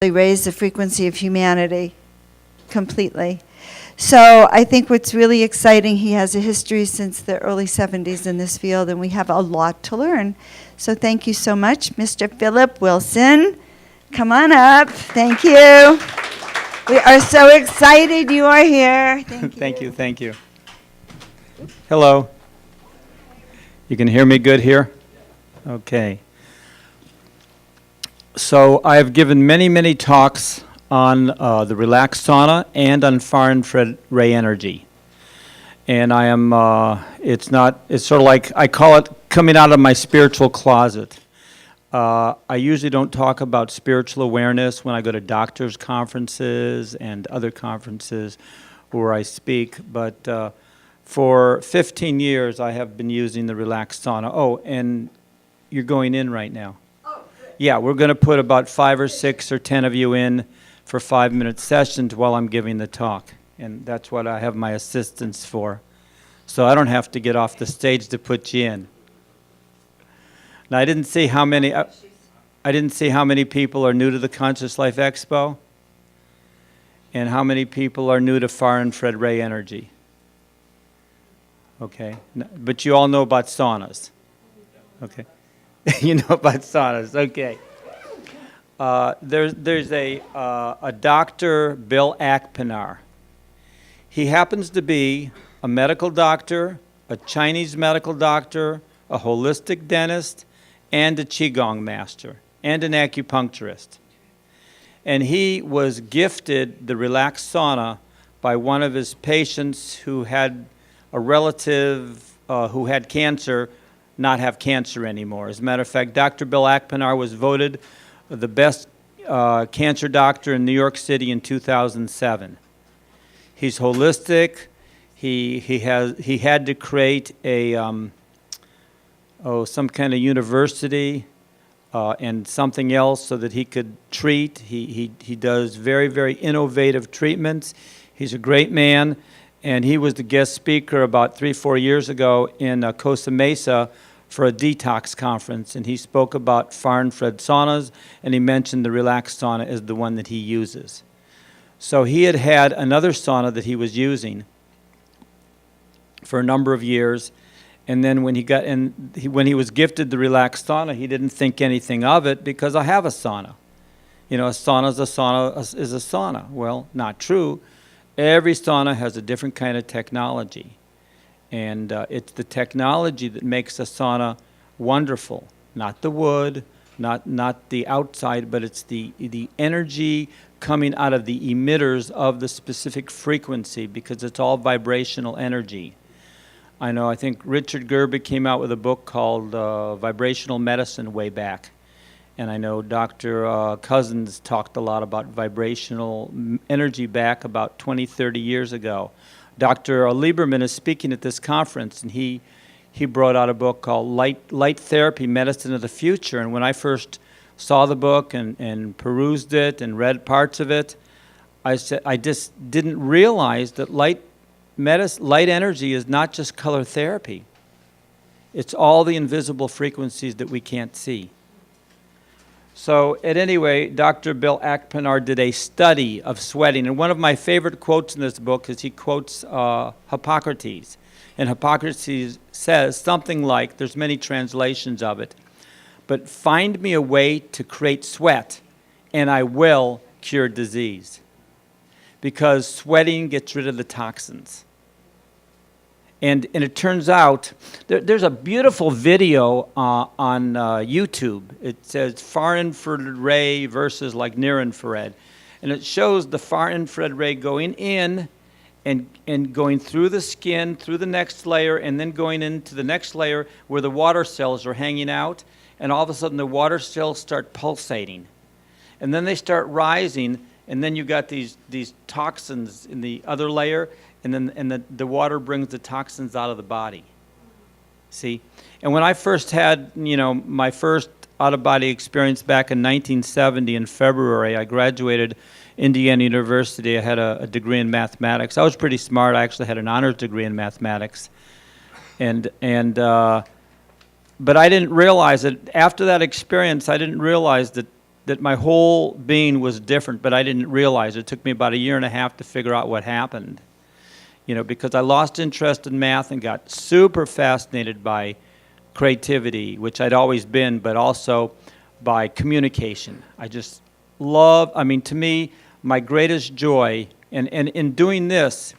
raise the frequency of humanity completely. So I think what's really exciting, he has a history since the early 70s in this field, and we have a lot to learn. So thank you so much, Mr. Philip Wilson. Come on up. Thank you. We are so excited you are here. Thank you. Thank you. Hello. You can hear me good here? Okay. So I have given many talks on the relaxed sauna and on far infrared ray energy. And I am, it's sort of like, I call it coming out of my spiritual closet. I usually don't talk about spiritual awareness when I go to doctors' conferences and other conferences where I speak, but for 15 years I have been using the relaxed sauna. Oh, and you're going in right now. Yeah, we're going to put about 5 or 6 or 10 of you in for 5-minute sessions while I'm giving the talk. And that's what I have my assistants for. So I don't have to get off the stage to put you in. Now, I didn't see how many people are new to the Conscious Life Expo and how many people are new to far infrared ray energy. Okay, but you all know about saunas. Okay. You know about saunas, okay. There's a Dr. Bill Akpinar. He happens to be a medical doctor, a Chinese medical doctor, a holistic dentist, and a Qigong master, and an acupuncturist. And he was gifted the relaxed sauna by one of his patients who had a relative who had cancer not have cancer anymore. As a matter of fact, Dr. Bill Akpinar was voted the best cancer doctor in New York City in 2007. He's holistic. He had to create a some kind of university and something else so that he could treat. He does very innovative treatments. He's a great man, and he was the guest speaker about 3-4 years ago in Costa Mesa for a detox conference, and he spoke about far infrared saunas, and he mentioned the relaxed sauna as the one that he uses. So he had another sauna that he was using for a number of years, and then when he was gifted the relaxed sauna, he didn't think anything of it because I have a sauna. You know, a sauna is a sauna. Well, not true. Every sauna has a different kind of technology. And it's the technology that makes a sauna wonderful, not the wood, not the outside, but it's the energy coming out of the emitters of the specific frequency, because it's all vibrational energy. I think Richard Gerber came out with a book called Vibrational Medicine way back. And I know Dr. Cousins talked a lot about vibrational energy back about 20, 30 years ago. Dr. Lieberman is speaking at this conference, and he brought out a book called Light Therapy, Medicine of the Future. And when I first saw the book and perused it and read parts of it, I just didn't realize that light energy is not just color therapy. It's all the invisible frequencies that we can't see. So at any rate, Dr. Bill Akpinar did a study of sweating. And one of my favorite quotes in this book is he quotes Hippocrates. And Hippocrates says something like, there's many translations of it, but find me a way to create sweat and I will cure disease. Because sweating gets rid of the toxins. And it turns out, there's a beautiful video on YouTube. It says far infrared ray versus like near infrared. And it shows the far infrared ray going in and going through the skin, through the next layer, and then going into the next layer where the water cells are hanging out. And all of a sudden the water cells start pulsating. And then they start rising, and then you got these toxins in the other layer, and then the water brings the toxins out of the body. See? And when I first had, my first out-of-body experience back in 1970 in February, I graduated Indiana University. I had a degree in mathematics. I was pretty smart. I actually had an honors degree in mathematics. But I didn't realize that after that experience, I didn't realize that that my whole being was different, but I didn't realize it. It took me about 1.5 years to figure out what happened. Because I lost interest in math and got super fascinated by creativity, which I'd always been, but also by communication. I just love, to me, my greatest joy, and in doing this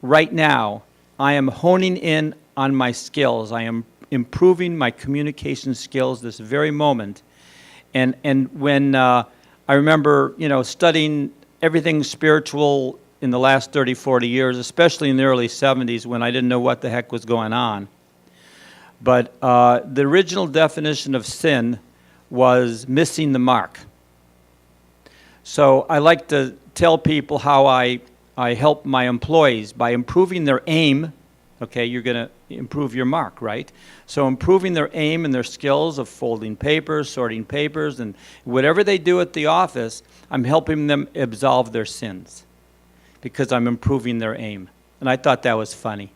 right now, I am honing in on my skills. I am improving my communication skills this very moment. And when I remember, studying everything spiritual in the last 30, 40 years, especially in the early 70s when I didn't know what the heck was going on. But the original definition of sin was missing the mark. So I like to tell people how I help my employees by improving their aim. Okay, you're going to improve your mark, right? So improving their aim and their skills of folding papers, sorting papers, and whatever they do at the office, I'm helping them absolve their sins because I'm improving their aim. And I thought that was funny.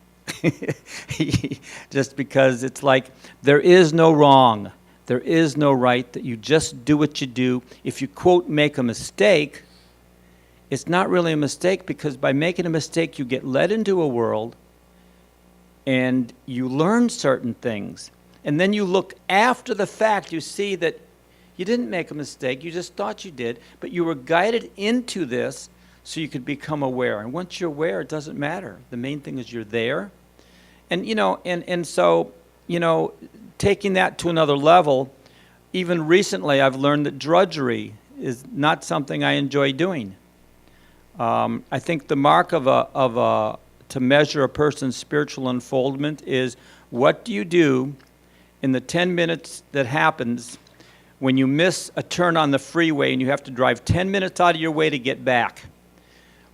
Just because it's like there is no wrong, there is no right, that you just do what you do. If you, quote, make a mistake, it's not really a mistake, because by making a mistake you get led into a world and you learn certain things. And then you look after the fact, you see that you didn't make a mistake, you just thought you did, but you were guided into this so you could become aware. And once you're aware, it doesn't matter. The main thing is you're there. And, so, taking that to another level, even recently I've learned that drudgery is not something I enjoy doing. I think the mark to measure a person's spiritual unfoldment is, what do you do in the 10 minutes that happens when you miss a turn on the freeway and you have to drive 10 minutes out of your way to get back?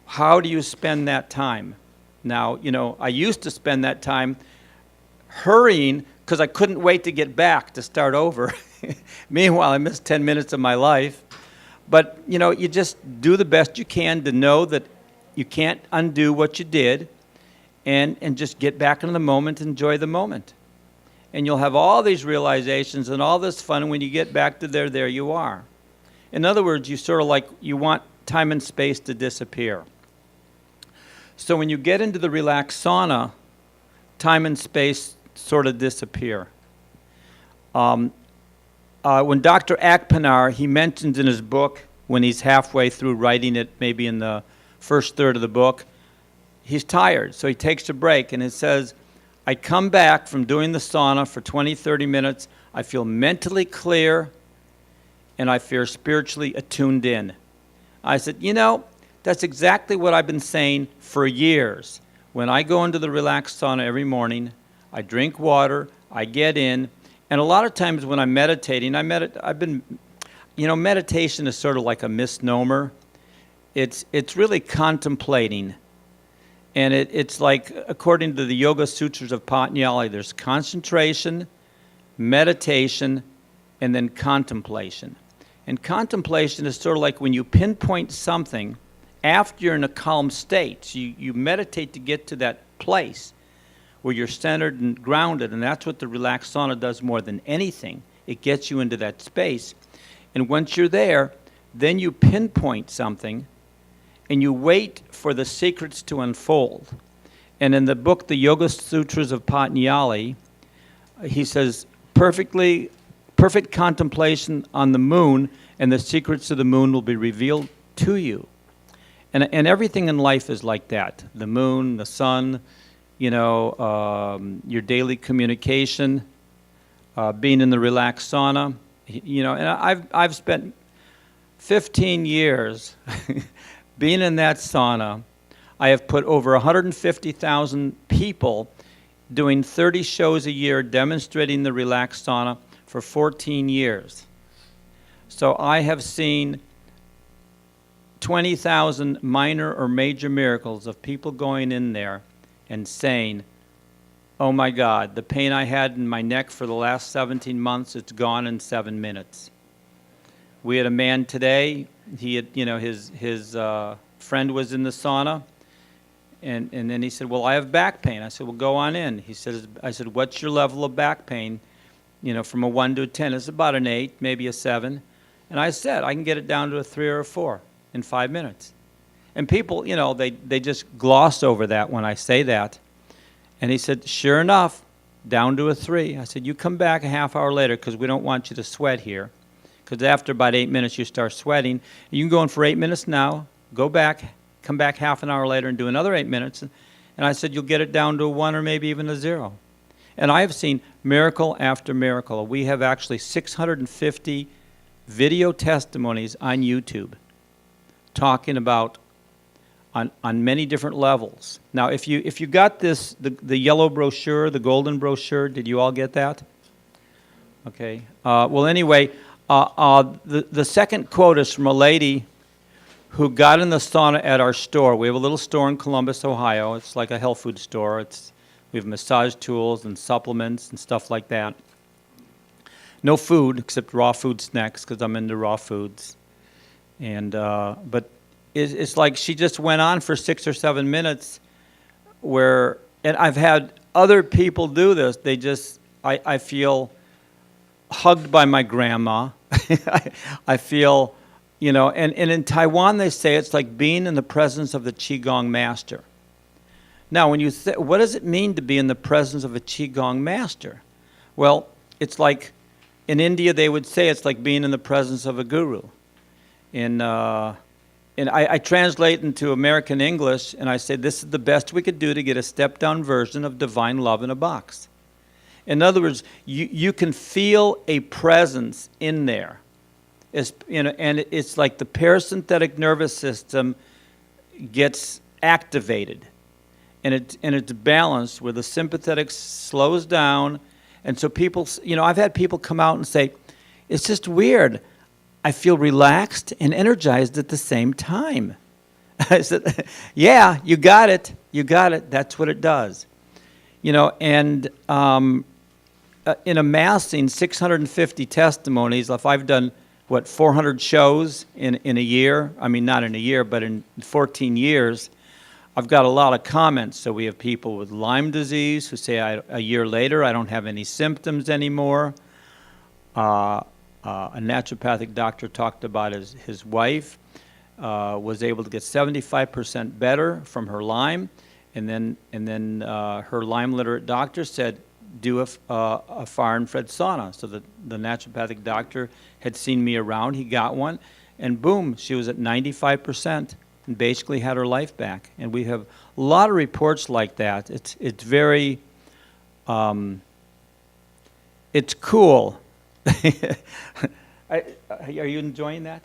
How do you spend that time? Now, I used to spend that time hurrying because I couldn't wait to get back to start over. Meanwhile, I missed 10 minutes of my life. But, you just do the best you can to know that you can't undo what you did, and just get back into the moment, enjoy the moment. And you'll have all these realizations and all this fun, and when you get back to there you are. In other words, you sort of you want time and space to disappear. So when you get into the relaxed sauna, time and space sort of disappear. When Dr. Akpinar, he mentions in his book, when he's halfway through writing it, maybe in the first third of the book, he's tired, so he takes a break, and it says, I come back from doing the sauna for 20, 30 minutes, I feel mentally clear, and I feel spiritually attuned in. I said, that's exactly what I've been saying for years. When I go into the relaxed sauna every morning, I drink water, I get in, and a lot of times when I'm meditating, meditation is sort of like a misnomer. It's really contemplating. And it's like, according to the Yoga Sutras of Patanjali, there's concentration, meditation, and then contemplation. And contemplation is sort of like when you pinpoint something after you're in a calm state. So you meditate to get to that place where you're centered and grounded, and that's what the relaxed sauna does more than anything. It gets you into that space. And once you're there, then you pinpoint something, and you wait for the secrets to unfold. And in the book, the Yoga Sutras of Patanjali, he says, perfect contemplation on the moon, and the secrets of the moon will be revealed to you. And everything in life is like that. The moon, the sun, your daily communication, being in the relaxed sauna. And I've spent 15 years being in that sauna. I have put over 150,000 people doing 30 shows a year demonstrating the relaxed sauna for 14 years. So I have seen 20,000 minor or major miracles of people going in there and saying, oh my God, the pain I had in my neck for the last 17 months, it's gone in 7 minutes. We had a man today, he had, his friend was in the sauna, and then he said, well, I have back pain. I said, well, go on in. I said, what's your level of back pain? From a 1 to a 10. It's about an 8, maybe a 7. And I said, I can get it down to a 3 or a 4 in 5 minutes. And people, you know, they just gloss over that when I say that. And he said, sure enough, down to a 3. I said, you come back a half hour later because we don't want you to sweat here. Because after about 8 minutes, you start sweating. You can go in for 8 minutes now, go back, come back half an hour later and do another 8 minutes. And I said, you'll get it down to a 1 or maybe even a 0. And I have seen miracle after miracle. We have actually 650 video testimonies on YouTube talking about on many different levels. Now, if you got this, the yellow brochure, the golden brochure, did you all get that? Okay. Well, anyway, the second quote is from a lady who got in the sauna at our store. We have a little store in Columbus, Ohio. It's like a health food store. We have massage tools and supplements and stuff like that. No food except raw food snacks because I'm into raw foods. And but it's like she just went on for 6 or 7 minutes where, and I've had other people do this. They just, I feel hugged by my grandma. I feel, you know, and in Taiwan they say it's like being in the presence of the Qigong master. Now, when you what does it mean to be in the presence of a Qigong master? Well, it's like, in India they would say it's like being in the presence of a guru. And I translate into American English, and I say this is the best we could do to get a stepped-down version of divine love in a box. In other words, you can feel a presence in there. It's, you know, and it's like the parasympathetic nervous system gets activated, and it's balanced where the sympathetic slows down. And so people, you know, I've had people come out and say, it's just weird. I feel relaxed and energized at the same time. I said, yeah, you got it. You got it. That's what it does. You know, and in amassing 650 testimonies, if I've done, 400 shows in a year, I mean, not in a year, but in 14 years, I've got a lot of comments. So we have people with Lyme disease who say, a year later, I don't have any symptoms anymore. A naturopathic doctor talked about his wife was able to get 75% better from her Lyme, and then her Lyme literate doctor said, do a fire infrared sauna. So the naturopathic doctor had seen me around, he got one, and boom, she was at 95% and basically had her life back. And we have a lot of reports like that. It's very, it's cool. Are you enjoying that?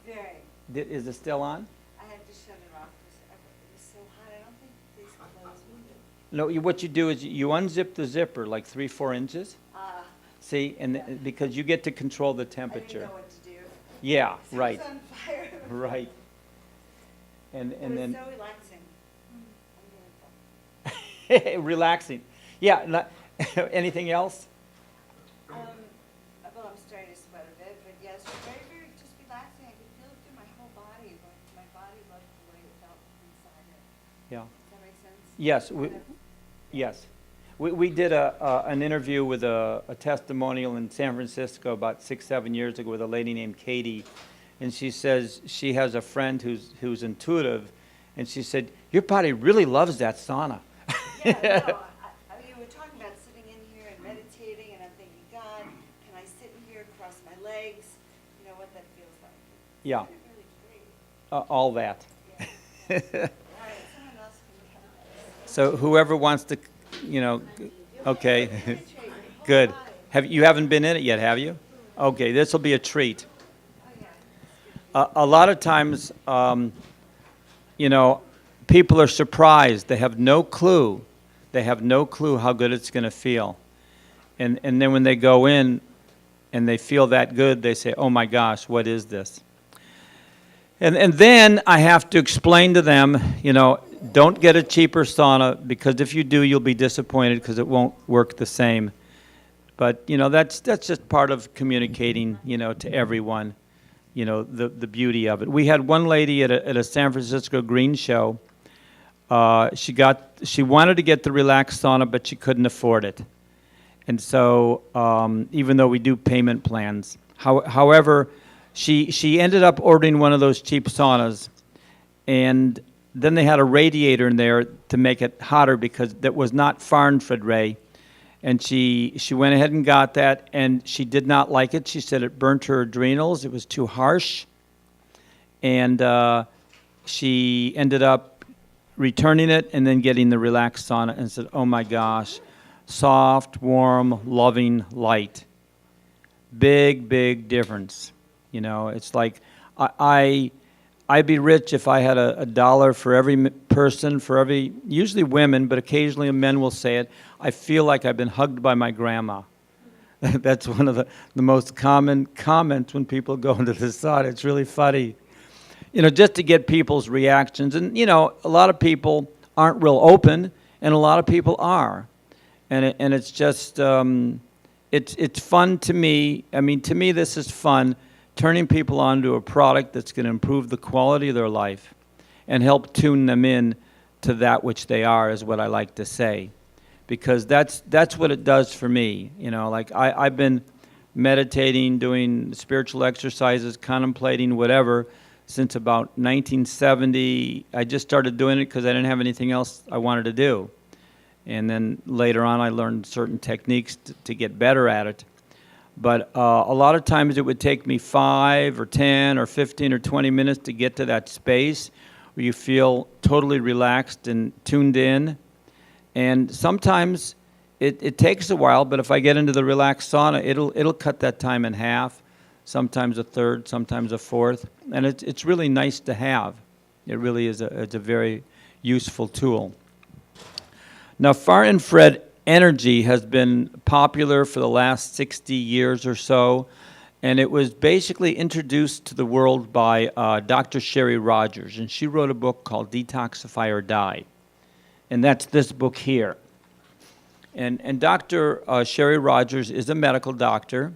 Very. Is it still on? I had to shut it off because it was so hot. I don't think these clothes would. No, what you do is you unzip the zipper like 3-4 inches. See, and because you get to control the I temperature. didn't know what to do. Yeah, It right, was on fire. right. And It was then so relaxing. relaxing. Yeah. Anything else? Well, I'm starting to sweat a bit, but yes, very, very just relaxing. I could feel it through my whole body, but my body loved the way it felt inside it. Yeah. Does that make sense? Yes. Yes. We did an interview with a testimonial in San Francisco about 6-7 years ago with a lady named Katie, and she says she has a friend who's intuitive, and she said, your body really loves that sauna. Yeah, no, I mean, we're talking about sitting in here and meditating, and I'm thinking, God, can I sit in here, cross my legs? You know what that feels like. It's Yeah. really, really great. All that. Yeah. All right, someone else can come. So whoever wants to, you know, okay, good. You haven't been in it yet, have you? Okay, this will be a treat. A lot of times, you know, people are surprised. They have no clue. They have no clue how good it's going to feel. And then when they go in and they feel that good, they say, oh my gosh, what is this? And then I have to explain to them, you know, don't get a cheaper sauna, because if you do, you'll be disappointed because it won't work the same. But, you know, that's just part of communicating, you know, to everyone, you know, the beauty of it. We had one lady at a San Francisco Green Show. She wanted to get the relaxed sauna, but she couldn't afford it. And so, even though we do payment plans, however, She ended up ordering one of those cheap saunas, and then they had a radiator in there to make it hotter because that was not far infrared ray. And she went ahead and got that, and she did not like it. She said it burnt her adrenals. It was too harsh. And she ended up returning it and then getting the relaxed sauna and said, oh my gosh, soft, warm, loving light. Big, big difference. You know, it's like I'd be rich if I had a dollar for every person, for every, usually women, but occasionally men will say it, I feel like I've been hugged by my grandma. That's one of the most common comments when people go into the sauna. It's really funny. You know, just to get people's reactions. And, you know, a lot of people aren't real open, and a lot of people are. And it's just, it's fun to me. I mean, to me, this is fun, turning people onto a product that's going to improve the quality of their life and help tune them in to that which they are, is what I like to say. Because that's what it does for me. You know, like I've been meditating, doing spiritual exercises, contemplating, whatever, since about 1970. I just started doing it because I didn't have anything else I wanted to do. And then later on, I learned certain techniques to get better at it. But a lot of times it would take me 5 or 10 or 15 or 20 minutes to get to that space where you feel totally relaxed and tuned in. And sometimes it takes a while, but if I get into the relaxed sauna, it'll cut that time in half, sometimes a third, sometimes a fourth. And it's really nice to have. It really is it's a very useful tool. Now, far infrared energy has been popular for the last 60 years or so, and it was basically introduced to the world by Dr. Sherry Rogers, and she wrote a book called Detoxify or Die, and that's this book here. And Dr. Sherry Rogers is a medical doctor,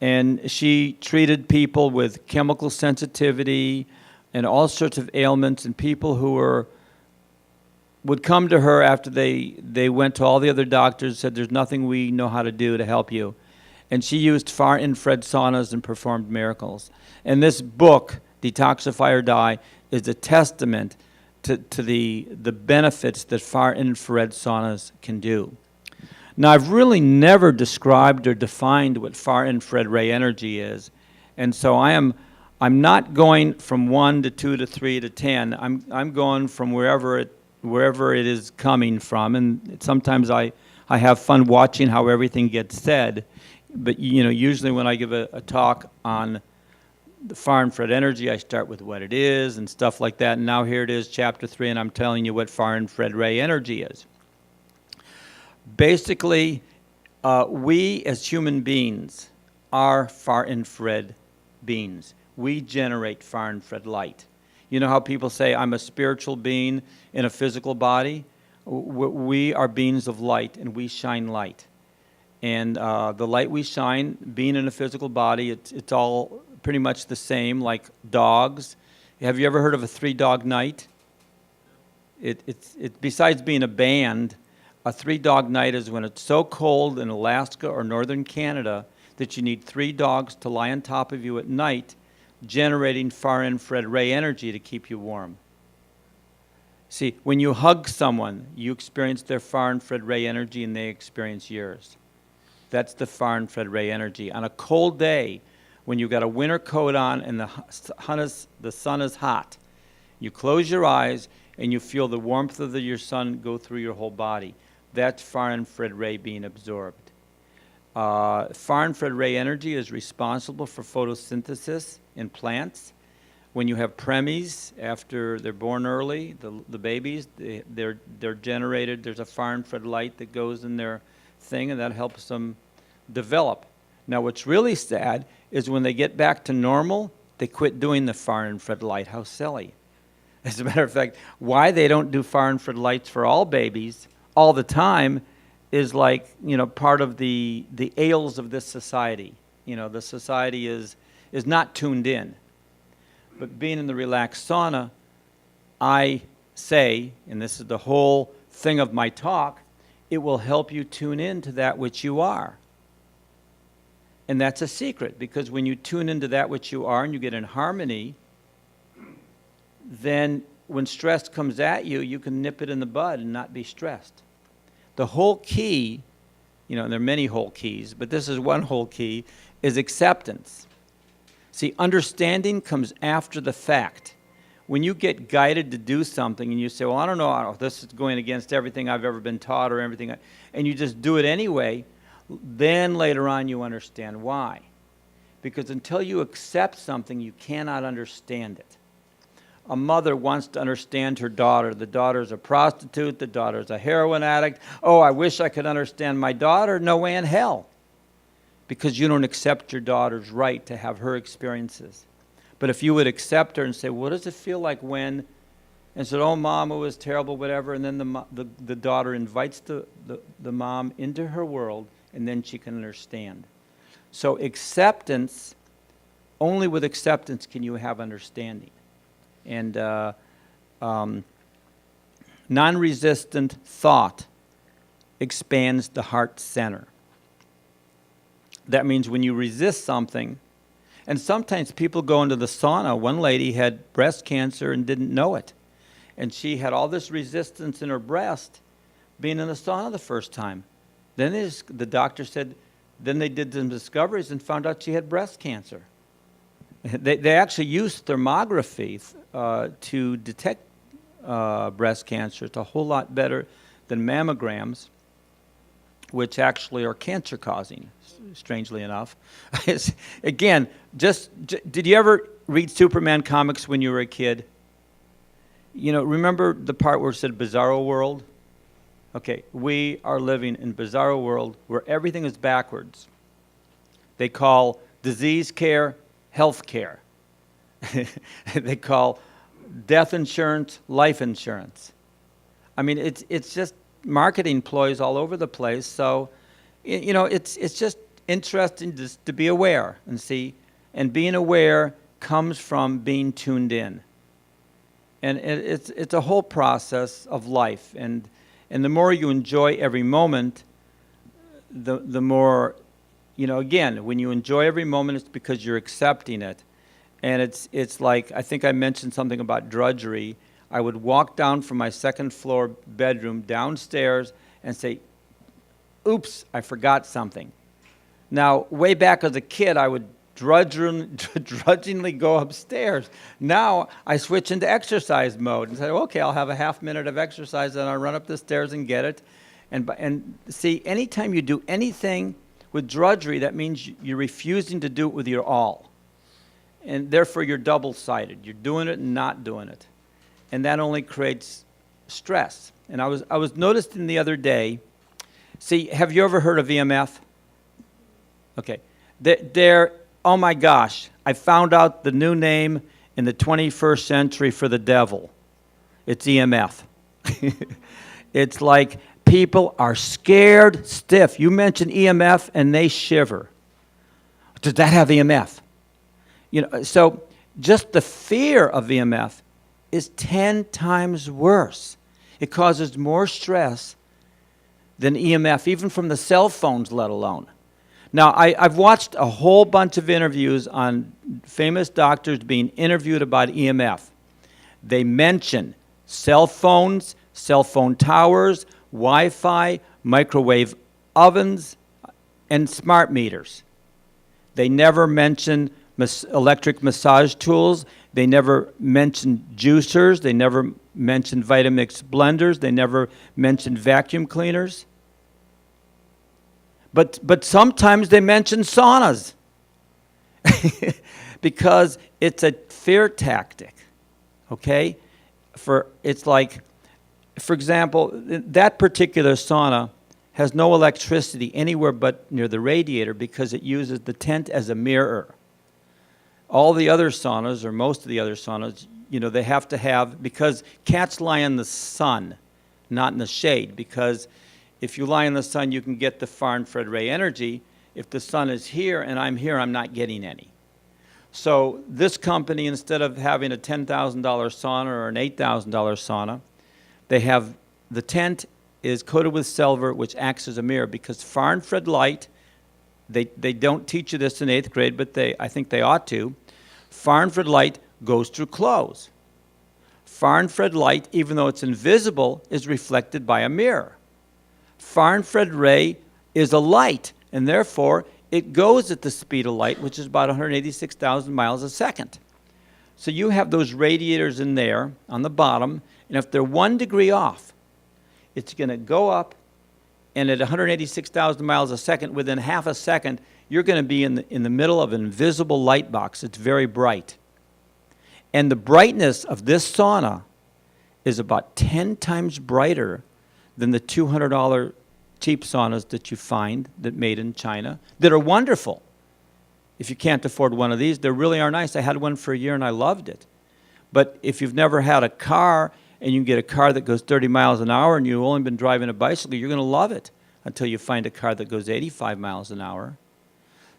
and she treated people with chemical sensitivity and all sorts of ailments, and people who would come to her after they went to all the other doctors, said, there's nothing we know how to do to help you. And she used far infrared saunas and performed miracles. And this book, Detoxify or Die, is a testament to the benefits that far infrared saunas can do. Now, I've really never described or defined what far infrared ray energy is. And so I'm not going from 1 to 2 to 3 to 10. I'm going from wherever it is coming from, and sometimes I have fun watching how everything gets said. But you know, usually when I give a talk on the far infrared energy, I start with what it is and stuff like that. And now here it is, chapter 3, and I'm telling you what far infrared ray energy is. Basically, we as human beings are far infrared beings. We generate far infrared light. You know how people say, I'm a spiritual being in a physical body? We are beings of light, and we shine light. And the light we shine, being in a physical body, it's all pretty much the same, like dogs. Have you ever heard of a 3-dog night? Besides being a band, a 3-dog night is when it's so cold in Alaska or northern Canada that you need 3 dogs to lie on top of you at night, generating far infrared ray energy to keep you warm. See, when you hug someone, you experience their far infrared ray energy and they experience yours. That's the far infrared ray energy. On a cold day, when you've got a winter coat on and the sun is hot, you close your eyes and you feel the warmth of your sun go through your whole body. That's far infrared ray being absorbed. Far infrared ray energy is responsible for photosynthesis in plants. When you have preemies, after they're born early, the babies, they're generated. There's a far infrared light that goes in their thing, and that helps them develop. Now, what's really sad is when they get back to normal, they quit doing the far infrared light. How silly. As a matter of fact, why they don't do far infrared lights for all babies all the time is like, you know, part of the ails of this society. You know, the society is not tuned in. But being in the relaxed sauna, I say, and this is the whole thing of my talk, it will help you tune in to that which you are. And that's a secret, because when you tune into that which you are and you get in harmony, then when stress comes at you, you can nip it in the bud and not be stressed. The whole key, and there are many whole keys, but this is one whole key, is acceptance. See, understanding comes after the fact. When you get guided to do something and you say, well, I don't know, this is going against everything I've ever been taught or everything, and you just do it anyway, then later on you understand why. Because until you accept something, you cannot understand it. A mother wants to understand her daughter. The daughter's a prostitute. The daughter's a heroin addict. Oh, I wish I could understand my daughter. No way in hell. Because you don't accept your daughter's right to have her experiences. But if you would accept her and say, what does it feel like when, and said, oh, Mom, it was terrible, whatever, and then the daughter invites the mom into her world, and then she can understand. So acceptance, only with acceptance can you have understanding. And non-resistant thought expands the heart center. That means when you resist something, and sometimes people go into the sauna. One lady had breast cancer and didn't know it. And she had all this resistance in her breast being in the sauna the first time. Then the doctor said, then they did some discoveries and found out she had breast cancer. They actually used thermography to detect breast cancer. It's a whole lot better than mammograms, which actually are cancer-causing, strangely enough. Again, did you ever read Superman comics when you were a kid? Remember the part where it said Bizarro World? Okay, we are living in Bizarro World where everything is backwards. They call disease care health care. They call death insurance life insurance. I mean, it's just marketing ploys all over the place. So, it's just interesting just to be aware and see. And being aware comes from being tuned in. And it's a whole process of life. And the more you enjoy every moment, the more, again, when you enjoy every moment, it's because you're accepting it. And it's like, I think I mentioned something about drudgery. I would walk down from my second floor bedroom downstairs and say, oops, I forgot something. Now, way back as a kid, I would drudgingly go upstairs. Now, I switch into exercise mode and say, okay, I'll have a half minute of exercise, and I'll run up the stairs and get it. And see, anytime you do anything with drudgery, that means you're refusing to do it with your all. And therefore, you're double-sided. You're doing it and not doing it. And that only creates stress. And I was noticing the other day, see, have you ever heard of EMF? Okay. Oh my gosh, I found out the new name in the 21st century for the devil. It's EMF. It's like people are scared stiff. You mention EMF and they shiver. Does that have EMF? So just the fear of EMF is 10 times worse. It causes more stress than EMF, even from the cell phones, let alone. Now, I've watched a whole bunch of interviews on famous doctors being interviewed about EMF. They mention cell phones, cell phone towers, Wi-Fi, microwave ovens, and smart meters. They never mention electric massage tools. They never mention juicers. They never mention Vitamix blenders. They never mention vacuum cleaners. But sometimes they mention saunas because it's a fear tactic, okay? It's like, for example, that particular sauna has no electricity anywhere but near the radiator because it uses the tent as a mirror. All the other saunas, or most of the other saunas, they have to have, because cats lie in the sun, not in the shade, because if you lie in the sun, you can get the far infrared ray energy. If the sun is here and I'm here, I'm not getting any. So this company, instead of having a $10,000 sauna or an $8,000 sauna, they have the tent is coated with silver, which acts as a mirror, because far infrared light They don't teach you this in 8th grade, but I think they ought to. Far infrared light goes through clothes. Far infrared light, even though it's invisible, is reflected by a mirror. Far infrared ray is a light, and therefore it goes at the speed of light, which is about 186,000 miles a second. So you have those radiators in there on the bottom, and if they're 1 degree off, it's going to go up, and at 186,000 miles a second, within half a second, you're going to be in the middle of an invisible light box. It's very bright. And the brightness of this sauna is about 10 times brighter than the $200 cheap saunas that you find that made in China that are wonderful. If you can't afford one of these, they really are nice. I had one for a year and I loved it. But if you've never had a car and you can get a car that goes 30 miles an hour and you've only been driving a bicycle, you're going to love it until you find a car that goes 85 miles an hour.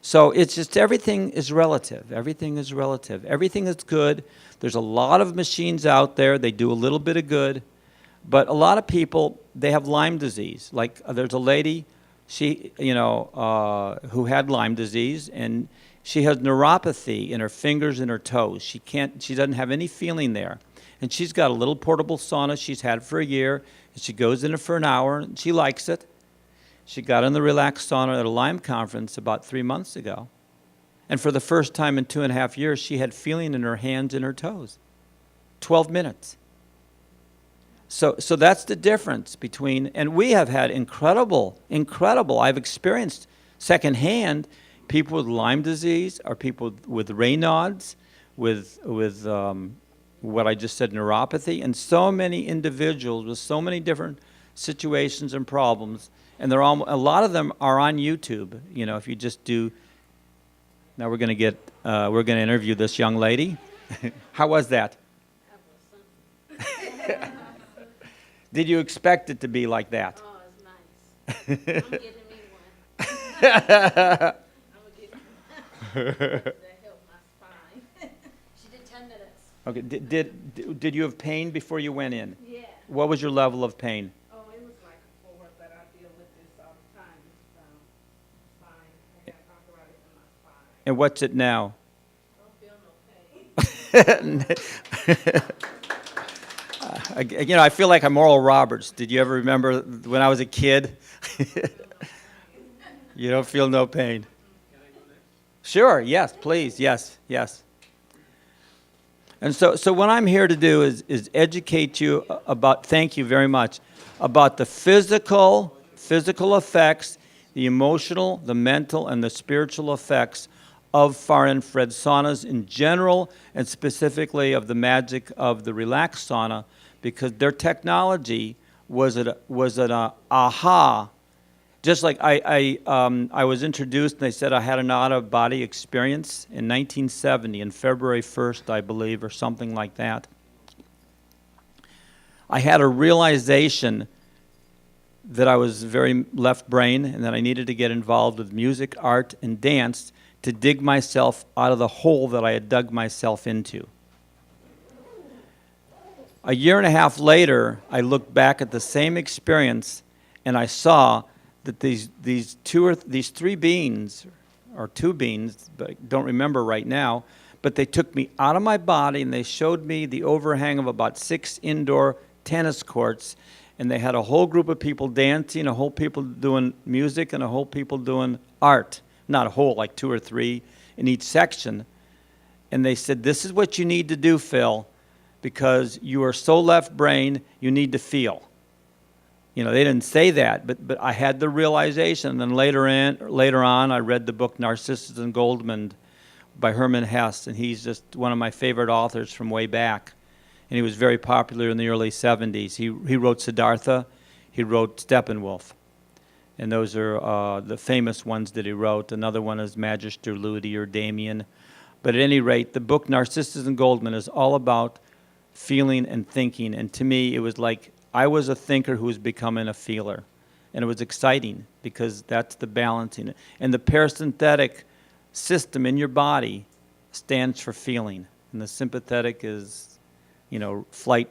So it's just everything is relative. Everything is relative. Everything is good. There's a lot of machines out there. They do a little bit of good. But a lot of people, they have Lyme disease. Like there's a lady, she, who had Lyme disease, and she has neuropathy in her fingers and her toes. She doesn't have any feeling there. And she's got a little portable sauna she's had for a year, and she goes in it for an hour, and she likes it. She got in the relaxed sauna at a Lyme conference about 3 months ago. And for the first time in 2.5 years, she had feeling in her hands and her toes. 12 minutes. So that's the difference between, and we have had incredible, I've experienced secondhand people with Lyme disease or people with Raynaud's, with what I just said, neuropathy, and so many individuals with so many different situations and problems. And a lot of them are on YouTube. If you just do, now we're going to interview this young lady. How was that? Did you expect it to be like that? Oh, it's nice. I'm getting me one. I'm gonna get that helped my spine. She did 10 minutes. Okay. Did you have pain before you went in? Yeah. What was your level of pain? Oh, it was like a 4, but I deal with this all the time. Spine. I got arthritis in my spine. And what's it now? I don't feel no pain. I feel like I'm Oral Roberts. Did you ever remember when I was a kid? You don't feel no pain. Sure, yes, please, yes. And so what I'm here to do is educate you about, thank you very much, about the physical effects, the emotional, the mental, and the spiritual effects of far infrared saunas in general, and specifically of the magic of the relaxed sauna, because their technology was an aha. Just like I was introduced and they said I had an out-of-body experience in 1970, in February 1st, I believe, or something like that. I had a realization that I was very left brain and that I needed to get involved with music, art, and dance to dig myself out of the hole that I had dug myself into. A year and a half later, I looked back at the same experience and I saw that these three beings, or two beings, but I don't remember right now, but they took me out of my body and they showed me the overhang of about 6 indoor tennis courts, and they had a whole group of people dancing, a whole people doing music, and a whole people doing art. Not a whole, like 2 or 3 in each section. And they said, this is what you need to do, Phil, because you are so left brain, you need to feel. They didn't say that, but I had the realization. And then later on, I read the book Narcissus and Goldmund by Hermann Hesse, and he's just one of my favorite authors from way back. And he was very popular in the early 70s. He wrote Siddhartha, he wrote Steppenwolf. And those are the famous ones that he wrote. Another one is Magister Ludi or Damien. But at any rate, the book Narcissus and Goldmund is all about feeling and thinking. And to me, it was like I was a thinker who was becoming a feeler. And it was exciting because that's the balancing. And the parasympathetic system in your body stands for feeling. And the sympathetic is, flight,